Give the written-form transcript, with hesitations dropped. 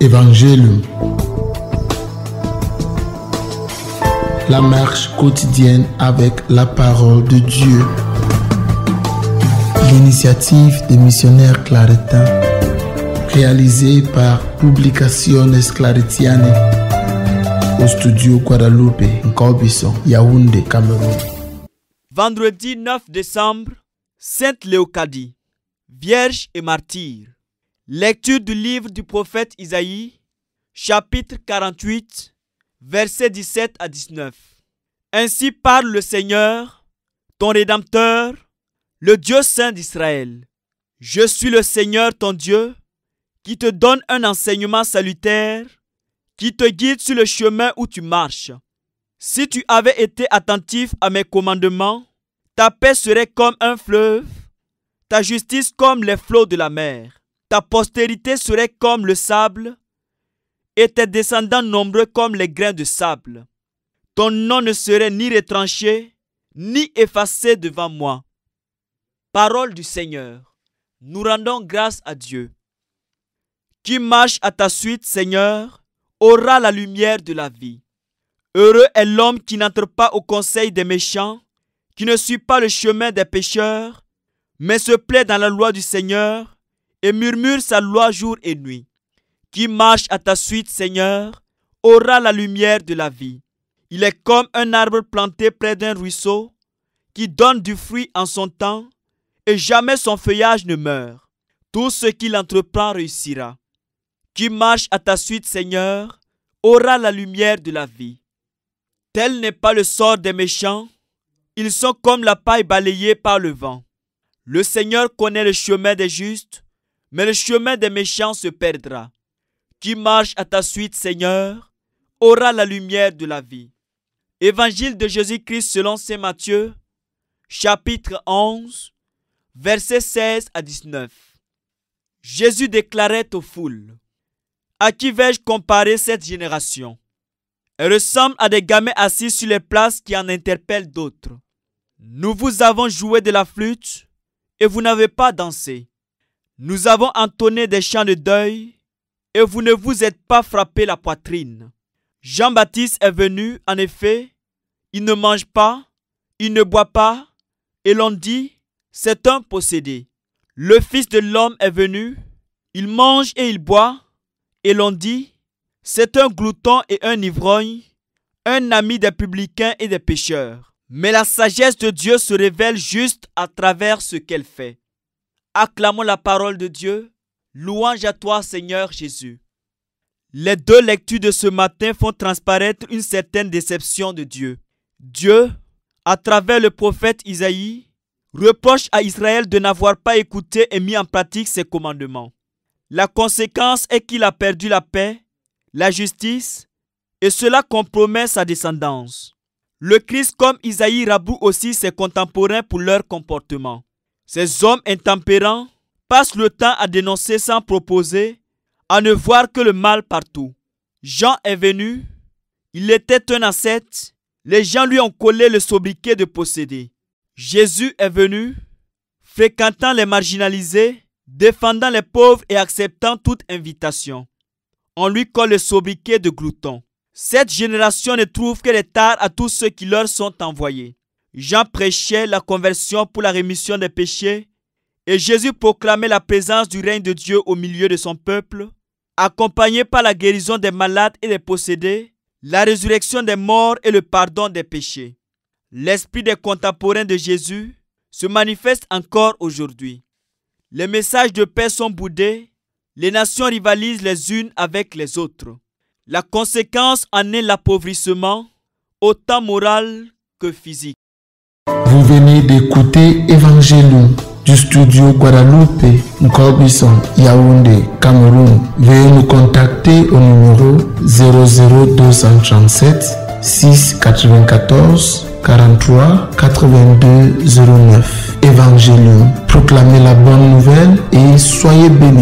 Évangile. La marche quotidienne avec la parole de Dieu. L'initiative des missionnaires claretains, réalisée par Publicaciones Claretiane, au studio Guadalupe, Nkobison, Yaoundé, Cameroun. Vendredi 9 décembre, Sainte Léocadie, Vierge et martyr. Lecture du livre du prophète Isaïe, chapitre 48, versets 17 à 19. Ainsi parle le Seigneur, ton Rédempteur, le Dieu saint d'Israël. Je suis le Seigneur ton Dieu, qui te donne un enseignement salutaire, qui te guide sur le chemin où tu marches. Si tu avais été attentif à mes commandements, ta paix serait comme un fleuve, ta justice comme les flots de la mer. Ta postérité serait comme le sable, et tes descendants nombreux comme les grains de sable. Ton nom ne serait ni retranché, ni effacé devant moi. Parole du Seigneur. Nous rendons grâce à Dieu. Qui marche à ta suite, Seigneur, aura la lumière de la vie. Heureux est l'homme qui n'entre pas au conseil des méchants, qui ne suit pas le chemin des pécheurs, mais se plaît dans la loi du Seigneur et murmure sa loi jour et nuit. Qui marche à ta suite, Seigneur, aura la lumière de la vie. Il est comme un arbre planté près d'un ruisseau, qui donne du fruit en son temps, et jamais son feuillage ne meurt. Tout ce qu'il entreprend réussira. Qui marche à ta suite, Seigneur, aura la lumière de la vie. Tel n'est pas le sort des méchants, ils sont comme la paille balayée par le vent. Le Seigneur connaît le chemin des justes, mais le chemin des méchants se perdra. Qui marche à ta suite, Seigneur, aura la lumière de la vie. Évangile de Jésus-Christ selon saint Matthieu, chapitre 11, versets 16 à 19. Jésus déclarait aux foules: à qui vais-je comparer cette génération? Elle ressemble à des gamins assis sur les places qui en interpellent d'autres. Nous vous avons joué de la flûte et vous n'avez pas dansé. Nous avons entonné des chants de deuil et vous ne vous êtes pas frappé la poitrine. Jean-Baptiste est venu, en effet, il ne mange pas, il ne boit pas, et l'on dit, c'est un possédé. Le Fils de l'homme est venu, il mange et il boit, et l'on dit, c'est un glouton et un ivrogne, un ami des publicains et des pécheurs. Mais la sagesse de Dieu se révèle juste à travers ce qu'elle fait. Acclamons la parole de Dieu. Louange à toi, Seigneur Jésus. Les deux lectures de ce matin font transparaître une certaine déception de Dieu. Dieu, à travers le prophète Isaïe, reproche à Israël de n'avoir pas écouté et mis en pratique ses commandements. La conséquence est qu'il a perdu la paix, la justice, et cela compromet sa descendance. Le Christ, comme Isaïe, raboue aussi ses contemporains pour leur comportement. Ces hommes intempérants passent le temps à dénoncer sans proposer, à ne voir que le mal partout. Jean est venu, il était un ascète, les gens lui ont collé le sobriquet de possédé. Jésus est venu, fréquentant les marginalisés, défendant les pauvres et acceptant toute invitation. On lui colle le sobriquet de glouton. Cette génération ne trouve que des tares à tous ceux qui leur sont envoyés. Jean prêchait la conversion pour la rémission des péchés et Jésus proclamait la présence du règne de Dieu au milieu de son peuple, accompagné par la guérison des malades et des possédés, la résurrection des morts et le pardon des péchés. L'esprit des contemporains de Jésus se manifeste encore aujourd'hui. Les messages de paix sont boudés, les nations rivalisent les unes avec les autres. La conséquence en est l'appauvrissement, autant moral que physique. Vous venez d'écouter Évangile du studio Guadalupe, Nkobison, Yaoundé, Cameroun. Veuillez nous contacter au numéro 00237 694 43 82 09. Évangile, proclamez la bonne nouvelle et soyez bénis.